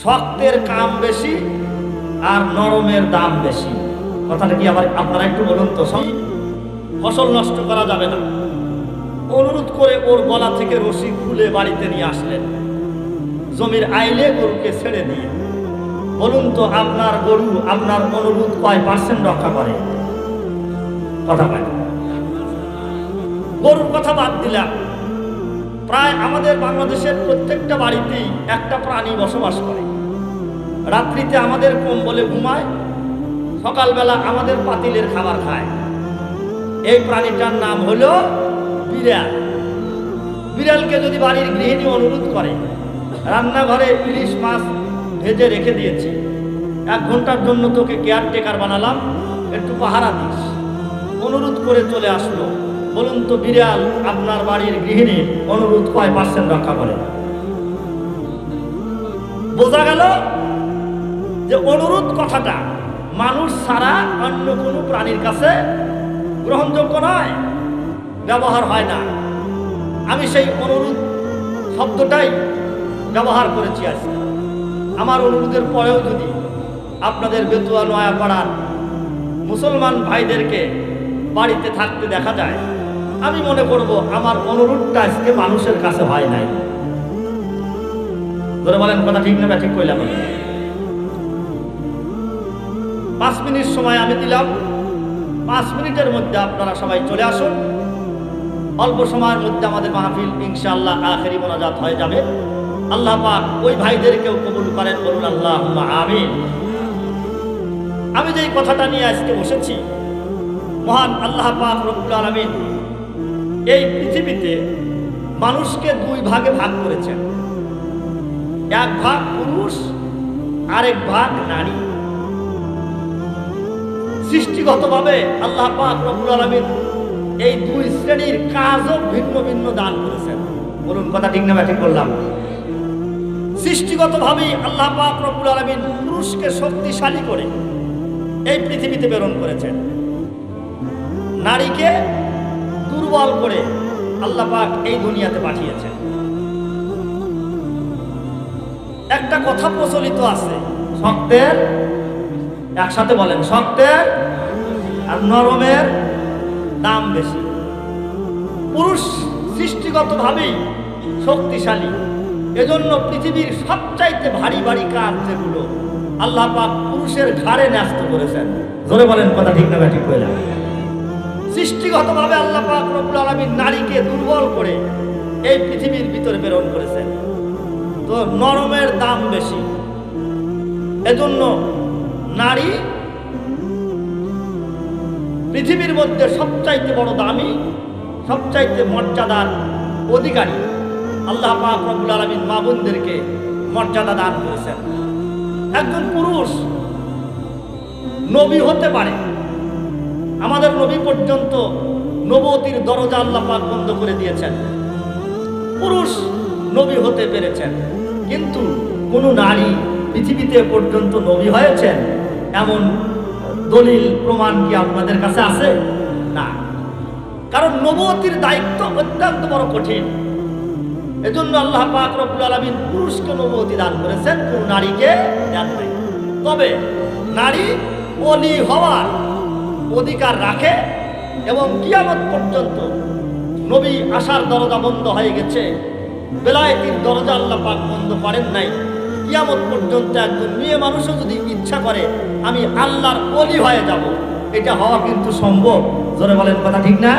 শক্তের কাম বেশি আর নরমের দাম বেশি। কথাটা কি আবার আপনারা একটু বলুন তো। ফসল নষ্ট করা যাবে না, অনুরোধ করে ওর গলা থেকে রশি খুলে বাড়িতে নিয়ে আসলেন। জমির আইলে গরুকে ছেড়ে দিয়ে বলুন তো আপনার গরু আপনার অনুরোধ কয় পার্সেন্ট রক্ষা করে? কথা বলেন। গরুর কথা বাদ দিলাম, প্রায় আমাদের বাংলাদেশের প্রত্যেকটা বাড়িতেই একটা প্রাণী বসবাস করে। রাত্রিতে আমাদের কম্বলে ঘুমায়, সকালবেলা আমাদের পাতিলের খাবার খায়। এই প্রাণীটার নাম হলো বিড়াল। বিড়ালকে যদি বাড়ির গৃহিণী অনুরোধ করে, রান্নাঘরে ইলিশ মাছ ভেজে রেখে দিয়েছি, 1 ঘন্টার জন্য তোকে কেয়ারটেকার বানালাম, একটু পাহারা দিস, অনুরোধ করে চলে আসলো। বলুন তো বিড়াল আপনার বাড়ির গৃহিণীর অনুরোধ কয় পার্সেন্ট রক্ষা করে? বোঝা গেল যে অনুরোধ কথাটা মানুষ ছাড়া অন্য কোনো প্রাণীর কাছে গ্রহণযোগ্য নয়, ব্যবহার হয় না। আমি সেই অনুরোধ শব্দটাই ব্যবহার করেছি আজকে। আমার অনুরোধের পরেও যদি আপনাদের বেতুয়া নয়াপাড়ার মুসলমান ভাইদেরকে বাড়িতে থাকতে দেখা যায়, আমি মনে করব আমার অনুরোধটা আজকে মানুষের কাছে হয় নাই। ধরে বলেন কথা ঠিক না ঠিক কইলাম? 5 মিনিট সময় আমি দিলাম, 5 মিনিটের মধ্যে আপনারা সবাই চলে আসুন। অল্প সময়ের মধ্যে আমাদের মাহফিল ইনশাআল্লাহ আখেরি মোনাজাত হয়ে যাবে। আল্লাহ পাক ওই ভাইদেরকেও কবুল করেন, বলুন আল্লাহুম্মা আমিন। আমি যেই কথাটা নিয়ে আজকে বসেছি, মহান আল্লাহ পাক রব্বুল আলামিন এই পৃথিবীতে মানুষকে 2 ভাগে ভাগ করেছেন। 1 ভাগ পুরুষ, আরেক ভাগ নারী। সৃষ্টিগতভাবে আল্লাহ পাক রব্বুল আলামিন এই 2 শ্রেণীর কাজও ভিন্ন ভিন্ন দান করেছেন। বলুন কথা ঠিক না ঠিক বললাম? সৃষ্টিগতভাবেই আল্লাহ পাক রব্বুল আলামিন পুরুষকে শক্তিশালী করে এই পৃথিবীতে প্রেরণ করেছেন, নারীকে দুর্বল করে আল্লাহ পাক এই দুনিয়াতে পাঠিয়েছেন। একটা কথা প্রচলিত আছে, শক্তের, একসাথে বলেন, শক্তের আর নরমের দাম বেশি। পুরুষ সৃষ্টিগতভাবেই শক্তিশালী, এজন্য পৃথিবীর সবচাইতে ভারী ভারী কাজ যেগুলো আল্লাহ পাক পুরুষের ঘাড়ে ন্যস্ত করেছেন। জোরে বলেন কথা ঠিক না ঠিক কইলাম? সৃষ্টিগতভাবে আল্লাহ পাক রব্বুল আলামিন নারীকে দুর্বল করে এই পৃথিবীর ভিতরে প্রেরণ করেছেন। তো নরমের দাম বেশি, এজন্য নারী পৃথিবীর মধ্যে সবচাইতে বড় দামি, সবচাইতে মর্যাদার অধিকারী। আল্লাহ পাক রব্বুল আলামিন মা বোনদেরকে মর্যাদা দান করেছেন। একজন পুরুষ নবী হতে পারে, আমাদের নবী পর্যন্ত নবুয়তির দরজা আল্লাহ পাক বন্ধ করে দিয়েছেন, পুরুষ নবী হতে পেরেছেন। কিন্তু কোন নারী পৃথিবীতে পর্যন্ত নবী হয়েছেন এমন দলিল প্রমাণ কি আপনাদের কাছে আছে? না। কারণ নবুয়তির দায়িত্ব অত্যন্ত বড় কঠিন। এজন্য আল্লাহ পাক রব্বুল আলামিন পুরুষকে নবুয়তি দান করেছেন, কোন নারীকে দেন নাই। তবে নারী ওলি হওয়ার অধিকার রাখে এবং কিয়ামত পর্যন্ত নবী আসার দরজা বন্ধ হয়ে গেছে, বেলায়েতির দরজা আল্লাহ পাক বন্ধ করেন নাই। কিয়ামত পর্যন্ত একজন মেয়ে মানুষও যদি ইচ্ছা করে আমি আল্লাহর ওলি হয়ে যাব, এটা হওয়া কিন্তু সম্ভব। জোরে বলেন কথা ঠিক না?